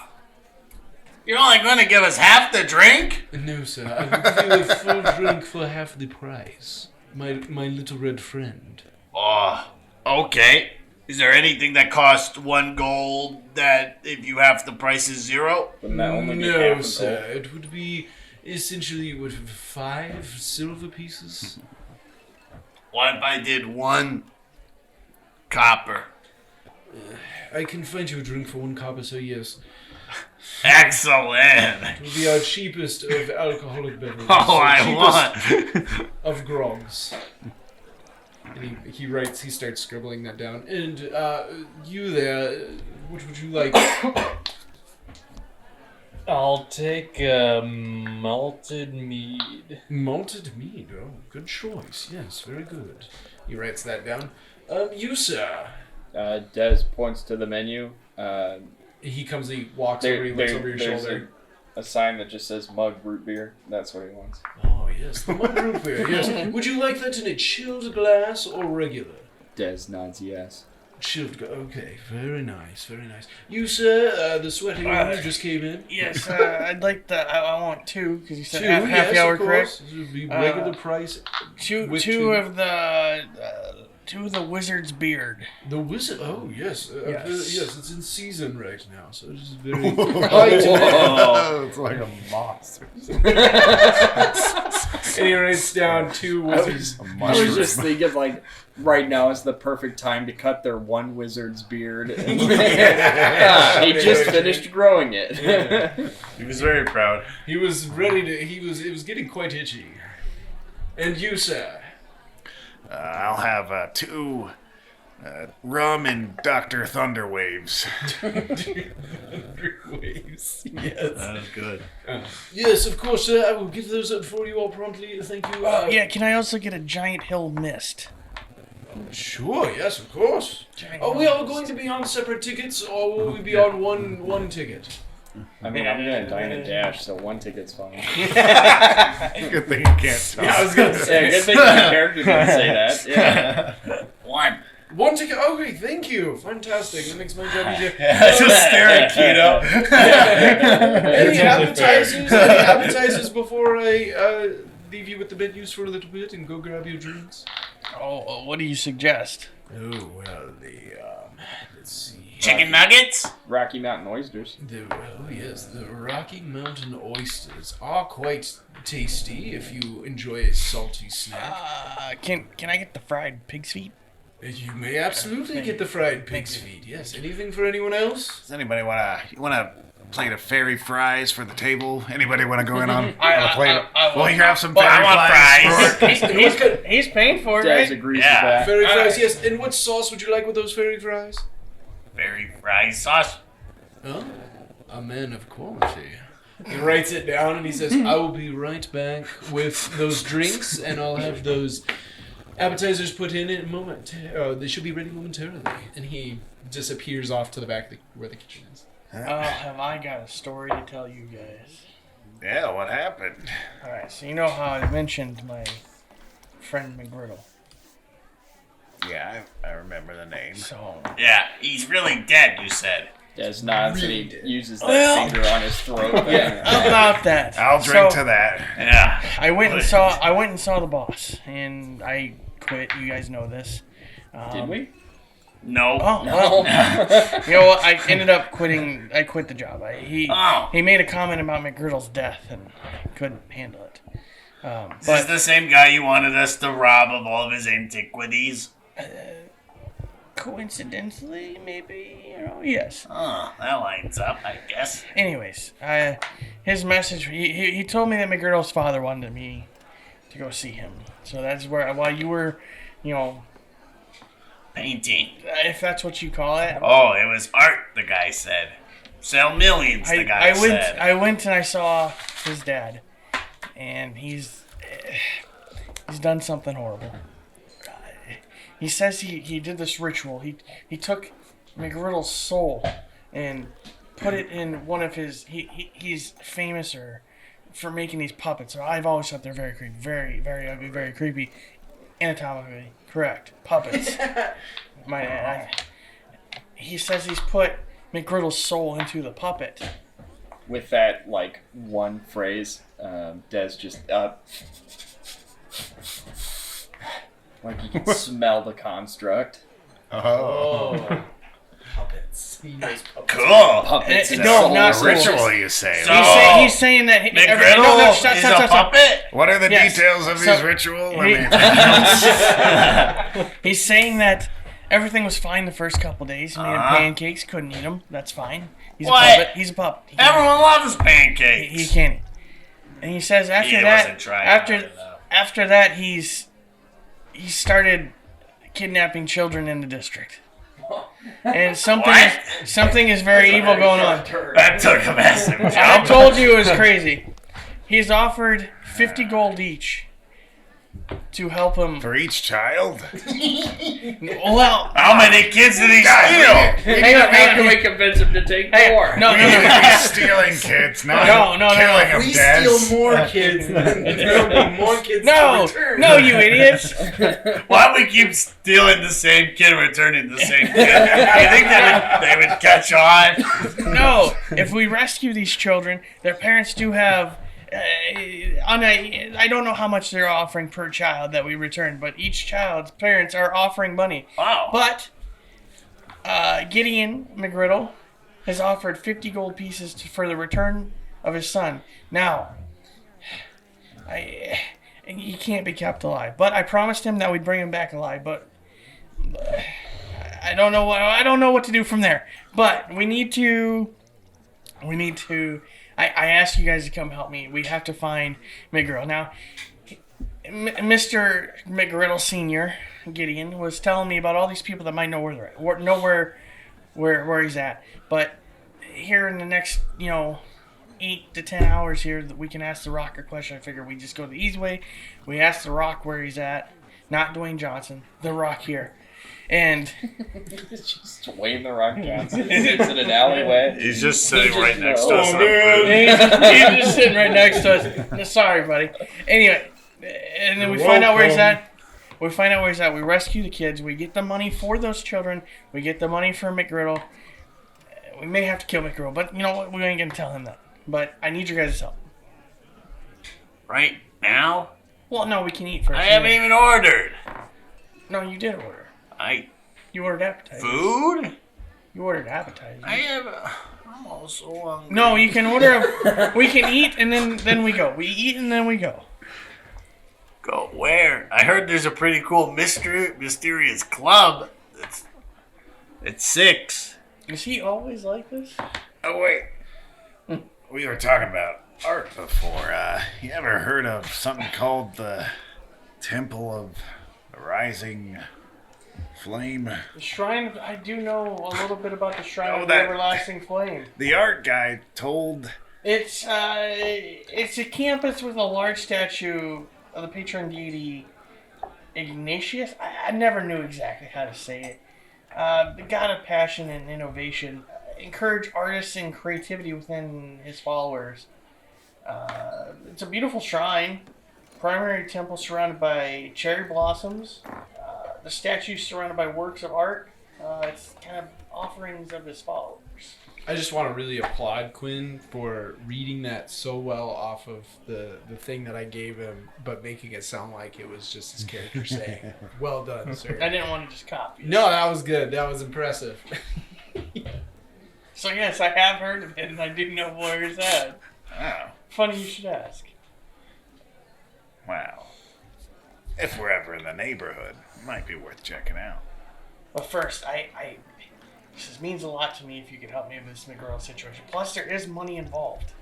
You're only going to give us half the drink? No, sir. I will give you a full drink for half the price. My little red friend. Oh, okay. Is there anything that costs 1 gold that if you have the price is 0? Wouldn't that only be half No, a sir. gold? It would be essentially 5 silver pieces. What if I did 1 copper? I can find you a drink for 1 copper, so yes. Excellent! It will be our cheapest of alcoholic beverages. Oh, I cheapest want! of grogs. And he starts scribbling that down. And you there, what would you like? I'll take malted mead. Malted mead. Oh, good choice. Yes, very good. He writes that down. You, sir. Des points to the menu. He walks over, he looks over your there's shoulder. A sign that just says mug root beer. That's what he wants. Oh, yes, the mug root beer. Yes. Would you like that in a chilled glass or regular? Des nods yes. Chilled. Okay, very nice, very nice. You, sir, the sweaty one who just came in. Yes, I'd like the. I want two because you said Two, half yes, the hour, of course. correct? It would be regular price. Two with of the wizard's beard. The wizard. Oh yes, Yes. yes. It's in season right now, so it's just very. It's like a monster. And he writes down 2 wizards. I was just thinking, like, right now is the perfect time to cut their one wizard's beard. He just finished growing it. He was very proud. He was ready to. It was getting quite itchy. And you, sir. I'll have 2 rum and Dr. Thunderwaves. Waves. Yes. That is good. Yes, of course, sir. I will get those up for you all promptly. Thank you. Yeah, can I also get a giant hill mist? Sure. Yes, of course. Giant Are hill we all mist. going to be on separate tickets, or will we be on one ticket? I mean, I'm gonna dine and dash, so 1 ticket's fine. Good thing you can't talk. Yeah, I was gonna say. Yeah, good thing my character didn't say that. Yeah. 1 ticket. Okay, thank you. Fantastic. That makes my job easier. Just stare at Keto. Any appetizers? Any appetizers before I leave you with the menus for a little bit and go grab your drinks? Oh, what do you suggest? Oh well, let's see. Chicken nuggets? Rocky Mountain oysters. The Rocky Mountain oysters are quite tasty if you enjoy a salty snack. Can I get the fried pig's feet? You may absolutely get the fried pig's feet. Yes. Anything for anyone else? Does anybody want a plate of fairy fries for the table? Anybody want to go in on a plate? Will you have some fairy fries? He's paying for it, Des right? agrees Yeah. with that. Fairy fries, yes. And what sauce would you like with those fairy fries? Fairy fries sauce. Oh, a man of quality. He writes it down and he says, I will be right back with those drinks and I'll have those appetizers put in a moment. They should be ready momentarily. And he disappears off to the back where the kitchen is. Have I got a story to tell you guys? Yeah, what happened? Alright, so you know how I mentioned my friend McGriddle. Yeah, I remember the name. So, Yeah, he's really dead, you said. Des nods and he uses that finger on his throat. About that. I'll drink to that. Yeah. I went and saw the boss, and I quit. You guys know this. Did we? No. Oh, well. You know what? I ended up quitting. I quit the job. He made a comment about McGriddle's death, and I couldn't handle it. Is this the same guy you wanted us to rob of all of his antiquities? Coincidentally, maybe, yes. Oh, that lines up, I guess. Anyways, his message, he told me that McGriddle's father wanted me to go see him. So that's while you were, painting. If that's what you call it. Oh, it was art, the guy said. Sell millions, the guy said. I went and I saw his dad, and he's done something horrible. He says he did this ritual. He took McGriddle's soul and put it in one of his. He's famous for making these puppets. So I've always thought they're very creepy, very very ugly, very creepy. Anatomically correct puppets. He says he's put McGriddle's soul into the puppet. With that one phrase, Des just like you can smell the construct. Oh. Puppets. He knows puppets. Cool. Puppets. No, not a ritual, you say. So, he's saying that McGriddle is a puppet? What are the details of his ritual? He's saying that everything was fine the first couple days. He made him pancakes, couldn't eat them. That's fine. He's a puppet. He's a puppet. Everyone loves pancakes. He can't eat. And he says after that, he started kidnapping children in the district. And something is very evil going on. That took a massive jump. I told you it was crazy. He's offered 50 gold each to help him. For each child? Well, how many kids did he steal? How can we convince him to take more? No. He's stealing kids, not killing them. We steal more kids, and there'll be more kids to return. No, you idiots. Why do we keep stealing the same kid, returning the same kid? You think they would catch on? No, if we rescue these children, their parents do have... I don't know how much they're offering per child that we return, but each child's parents are offering money. Wow. But Gideon McGriddle has offered 50 gold pieces for the return of his son. Now, he can't be kept alive. But I promised him that we'd bring him back alive. But I don't know what to do from there. But we need to. I asked you guys to come help me. We have to find McGriddle. Now, Mr. McGriddle Sr., Gideon, was telling me about all these people that might know where they're at, know where he's at. But here in the next, 8 to 10 hours here, that we can ask the Rock a question. I figure we just go the easy way. We ask the Rock where he's at, not Dwayne Johnson, the Rock here. And just Dwayne the Rock Johnson sits in an alleyway. He's just sitting right next to us. He's just sitting right next to us. Sorry, buddy. Anyway, and then we find out where he's at. We rescue the kids. We get the money for those children. We get the money for McGriddle. We may have to kill McGriddle, but you know what? We ain't gonna tell him that. But I need your guys' help. Right now? Well, no, we can eat first. I haven't even ordered. No, you did order. You ordered appetizers. Food? You ordered appetizers. I'm also hungry. No, you can order. We can eat and then we go. We eat and then we go. Go where? I heard there's a pretty cool mysterious club. It's 6. Is he always like this? Oh, wait. We were talking about art before. You ever heard of something called the Temple of the Rising Flame? The Shrine, I do know a little bit about the Shrine of the Everlasting Flame. The art guy told... It's a campus with a large statue of the patron deity Ignatius. I never knew exactly how to say it. The god of passion and innovation. Encourage artists and creativity within his followers. It's a beautiful shrine. Primary temple surrounded by cherry blossoms. The statue surrounded by works of art. It's kind of offerings of his followers. Fizzlefingers. I just want to really applaud Quinn for reading that so well off of the thing that I gave him, but making it sound like it was just his character saying. Well done, sir. I didn't want to just copy. No, that was good. That was impressive. So yes, I have heard of it, and I do know Warrior's Head. Oh, Funny you should ask. wow. If we're ever in the neighborhood, it might be worth checking out. But first, this means a lot to me if you could help me with this McGregor situation. Plus, there is money involved.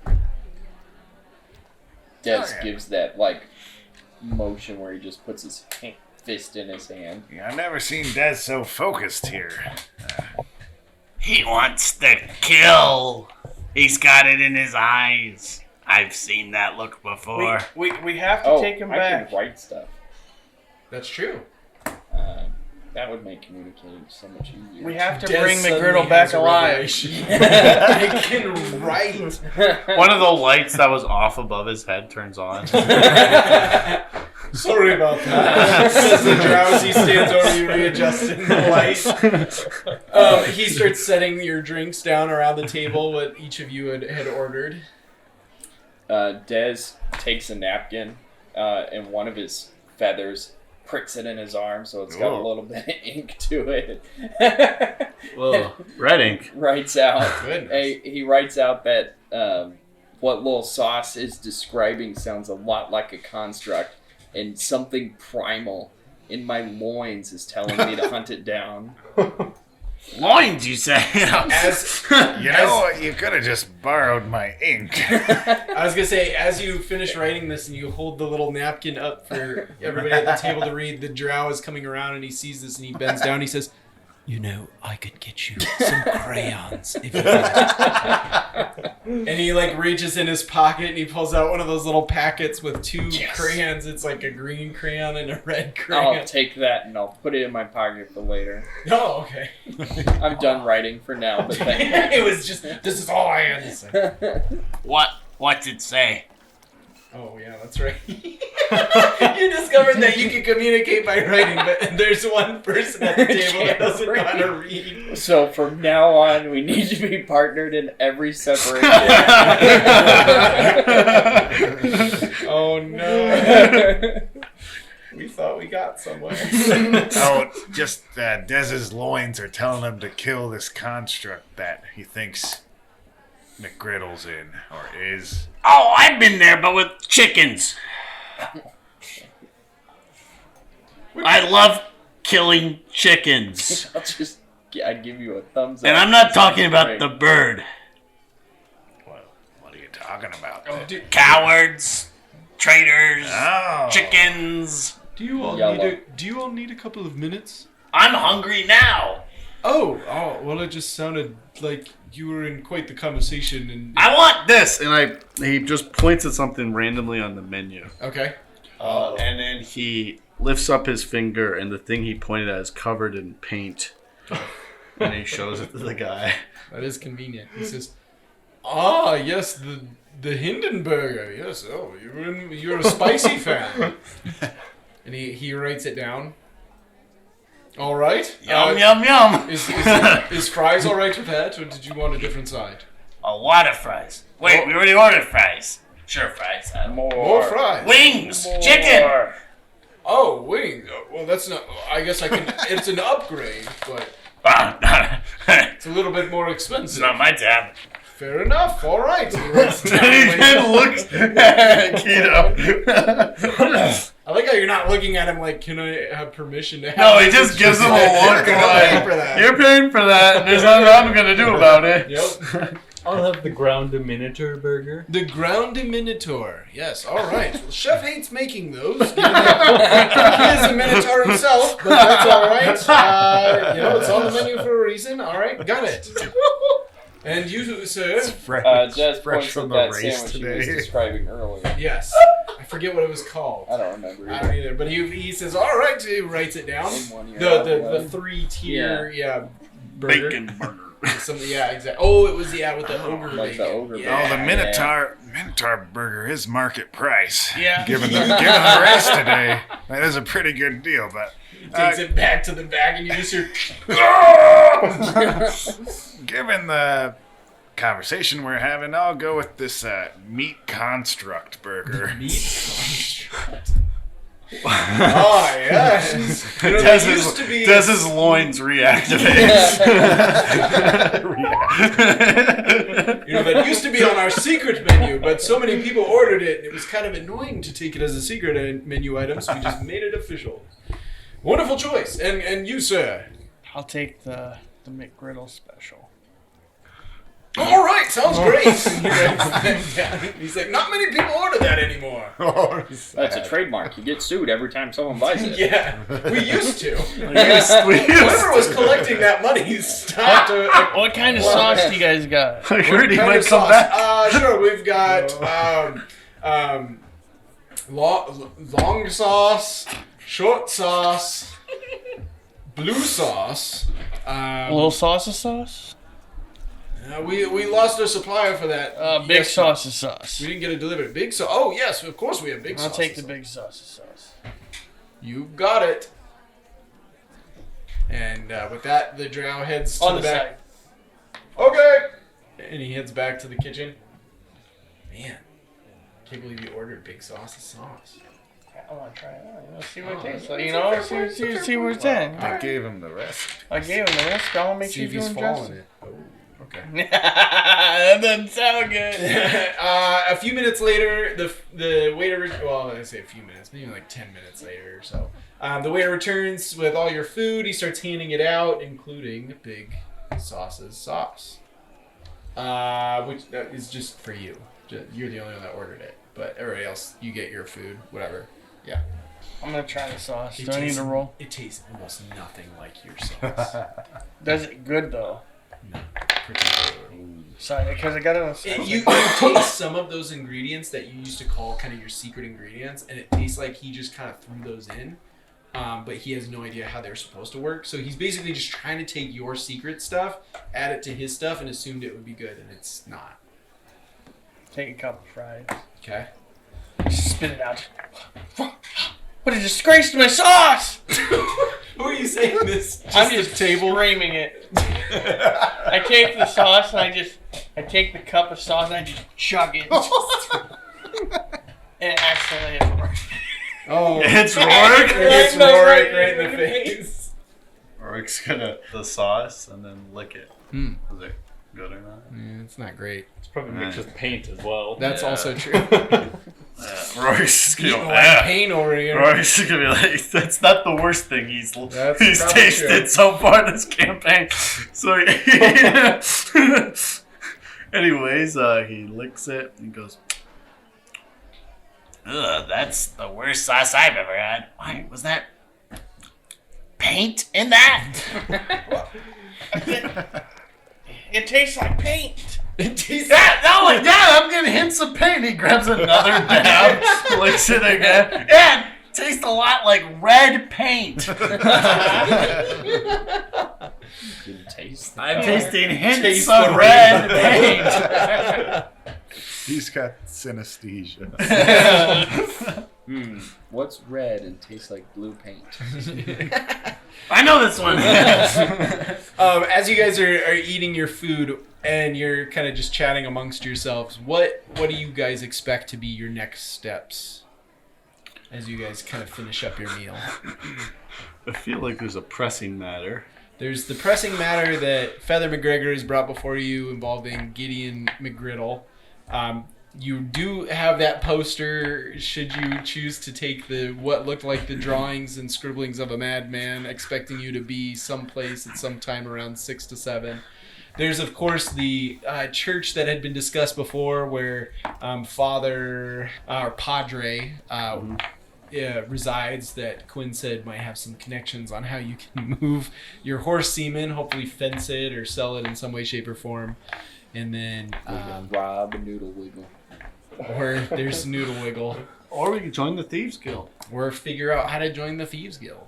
Des gives that like motion where he just puts his fist in his hand. Yeah, I've never seen Des so focused here. He wants to kill. He's got it in his eyes. I've seen that look before. We have to take him I back. can write stuff. That's true. That would make communicating so much easier. We have to Des bring suddenly McGriddle has back a alive. revelation. I can write. One of the lights that was off above his head turns on. Sorry about that. Says the drowsy stands over you, readjusting the light. He starts setting your drinks down around the table, what each of you had ordered. Des takes a napkin and one of his feathers, pricks it in his arm so it's got a little bit of ink to it. Whoa, red ink. Writes out. Goodness. He writes out that what Lil Sauce is describing sounds a lot like a construct, and something primal in my loins is telling me to hunt it down. Loins, you say? You could have just borrowed my ink. I was going to say, as you finish writing this and you hold the little napkin up for everybody at the table to read, the drow is coming around and he sees this and he bends down and he says, "You know, I could get you some crayons if you wanted." And he reaches in his pocket and he pulls out one of those little packets with two crayons. It's like a green crayon and a red crayon. I'll take that and I'll put it in my pocket for later. Oh, okay. I'm done writing for now, but thank you. It was just, this is all I had to say. What's it say? Oh, yeah, that's right. You discovered that you can communicate by writing, but there's one person at the table that doesn't know how to read. So from now on, we need to be partnered in every separation. Oh, no. We thought we got somewhere. Just Dez's loins are telling him to kill this construct that he thinks McGriddle's in, or is. Oh, I've been there, but with chickens. I love killing chickens. I'd give you a thumbs up. And I'm not talking about the bird. What are you talking about? Oh, Cowards, traitors, Oh. chickens. Do you all need a couple of minutes? I'm hungry now. Oh, well, it just sounded like you were in quite the conversation. And I want This, and he just points at something randomly on the menu. Okay. And then he lifts up his finger, and the thing he pointed at is covered in paint. And he shows it to the guy. That is convenient. He says, "Ah, yes, the Hindenburger. Yes, oh, you're a spicy fan." And he writes it down. All right. Yum, yum, yum. Is fries all right with that, or did you want a different side? A lot of fries. Wait, we already ordered fries. Sure, fries. More fries. Wings. Chicken. Oh, wings. Well, that's not. I guess I can. It's an upgrade, but it's a little bit more expensive. It's not my tab. Fair enough. All right. He writes it down. He looks at Keto. I like how you're not looking at him like, "Can I have permission to have?" No, he just gives him a look like, "You're paying for that, and there's nothing I'm going to do about it." Yep. I'll have the ground miniature burger. The ground minotaur. Yes. All right. Well, Chef hates making those. He is a minotaur himself, but that's all right. It's on the menu for a reason. All right. Got it. And you, sir? Just fresh points from at the that race sandwich today. he was describing earlier. Yes. I forget what it was called. I don't remember I don't either. But he says, "All right." He writes it down. In one ear, The out one. 3-tier burger. Bacon burger. Something, yeah, exactly. Oh, it was with the ogre. Like the ogre. Yeah, the Minotaur burger is market price. Yeah. Given the race today, that is a pretty good deal. But takes it back to the back, and you just hear. given the conversation we're having, I'll go with this meat construct burger. Oh, yes. You know, Does that used to be his loins reactivate? You know, that used to be on our secret menu, but so many people ordered it, and it was kind of annoying to take it as a secret menu item, so we just made it official. Wonderful choice. And you, sir? I'll take the McGriddle special. All right, sounds great. He's like, not many people order that anymore. That's a trademark. You get sued every time someone buys it. Yeah, we used to. Whoever was collecting that money stopped. What kind of sauce do you guys got? I heard he Kind might of come sauce? back. Sure, we've got long sauce, short sauce, blue sauce. Lil Sauce? We lost our supplier for that. Big sauce. We didn't get it delivered. Big sauce. Oh yes, of course we have big sauce. I'll take the big sauce. You got it. And with that, the drow heads to On the the back. side. Okay. And he heads back to the kitchen. Man, can't believe you ordered big sauce. I want to try it out. Let's see what it tastes like. You know, see where it's at. I gave him the recipe. I gave him the rest. I want to make sure See if you're he's doing following justice. it. Oh, okay. That doesn't sound good. A few minutes later, the waiter. Well, I say a few minutes, maybe like 10 minutes later or so. The waiter returns with all your food. He starts handing it out, including Big Sauce's sauce, which is just for you. You're the only one that ordered it, but everybody else, you get your food, whatever. Yeah. I'm gonna try the sauce. It Do I need tastes- to roll? It tastes almost nothing like your sauce. Does it good though? No, particularly. Sorry, because I got it on sauce. You taste some of those ingredients that you used to call kind of your secret ingredients, and it tastes like he just kind of threw those in, but he has no idea how they're supposed to work. So he's basically just trying to take your secret stuff, add it to his stuff, and assumed it would be good, and it's not. Take a cup of fries. Okay. Spit it out. What a disgrace to my sauce! Who are you saying this? I'm just screaming it. I take the sauce and I take the cup of sauce and I just chug it. And accidentally it works. Oh, It's Rorick. it's Rorick right in the face. Rorick's gonna the sauce and then lick it. Is it good or not? Yeah, it's not great. It's probably mixed with paint as well. That's also true. Rorick's just Eating gonna a lot of pain over here. Rorick's just gonna be like, that's not the worst thing he's That's he's probably tasted true. so far this campaign. So, anyways, he licks it and goes, Ugh, that's the worst sauce I've ever had. Why was that paint in that? It tastes like paint. I'm getting hints of pain. He grabs another dab, licks it again. Yeah, it tastes a lot like red paint. I'm tasting hints of red paint. He's got synesthesia. What's red and tastes like blue paint? I know this one. As you guys are eating your food and you're kind of just chatting amongst yourselves, what do you guys expect to be your next steps as you guys kind of finish up your meal? I feel like there's a pressing matter. There's the pressing matter that Feather McGregor has brought before you involving Gideon McGriddle. You do have that poster should you choose to take what looked like the drawings and scribblings of a madman, expecting you to be someplace at some time around 6 to 7. There's, of course, the church that had been discussed before where Father, or Padre, resides, that Quinn said might have some connections on how you can move your horse semen, hopefully fence it or sell it in some way, shape, or form. And then Rob Noodle Wiggle. or there's Noodle Wiggle. Or we could join the Thieves Guild. Or figure out how to join the Thieves Guild.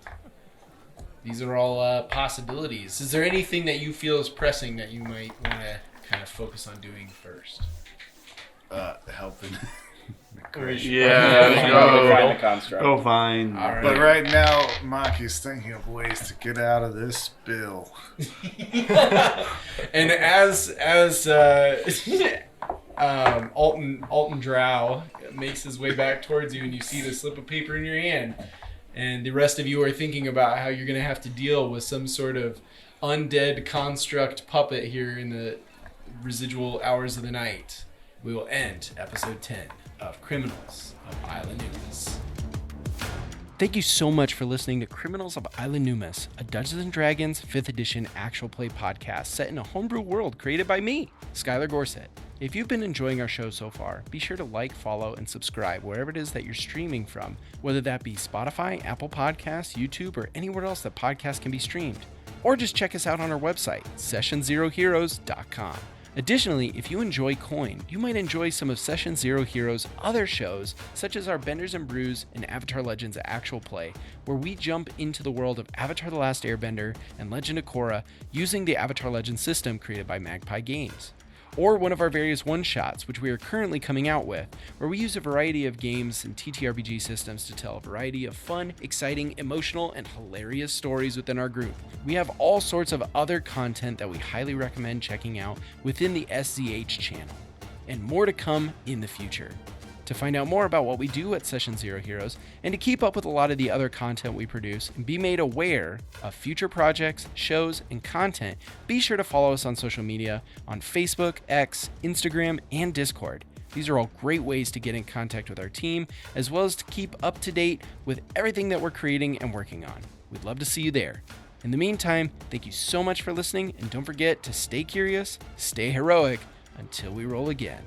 These are all possibilities. Is there anything that you feel is pressing that you might want to kind of focus on doing first? Helping. Yeah, Find the construct. go find. All right. But right now, Maki's thinking of ways to get out of this bill. And as Alton Drow makes his way back towards you, and you see the slip of paper in your hand, and the rest of you are thinking about how you're going to have to deal with some sort of undead construct puppet here in the residual hours of the night, we will end episode 10 of Criminals of Isla Numus. Thank you so much for listening to Criminals of Isla Numus, a Dungeons & Dragons 5th edition actual play podcast set in a homebrew world created by me, Skylar Gorset. If you've been enjoying our show so far, be sure to like, follow, and subscribe wherever it is that you're streaming from, whether that be Spotify, Apple Podcasts, YouTube, or anywhere else that podcasts can be streamed. Or just check us out on our website, sessionzeroheroes.com. Additionally, if you enjoy Coin, you might enjoy some of Session Zero Heroes' other shows, such as our Benders and Brews and Avatar Legends Actual Play, where we jump into the world of Avatar The Last Airbender and Legend of Korra using the Avatar Legends system created by Magpie Games. Or one of our various one-shots, which we are currently coming out with, where we use a variety of games and TTRPG systems to tell a variety of fun, exciting, emotional, and hilarious stories within our group. We have all sorts of other content that we highly recommend checking out within the SZH channel, and more to come in the future. To find out more about what we do at Session Zero Heroes, and to keep up with a lot of the other content we produce and be made aware of future projects, shows, and content, be sure to follow us on social media on Facebook, X, Instagram, and Discord. These are all great ways to get in contact with our team, as well as to keep up to date with everything that we're creating and working on. We'd love to see you there. In the meantime, thank you so much for listening, and don't forget to stay curious, stay heroic, until we roll again.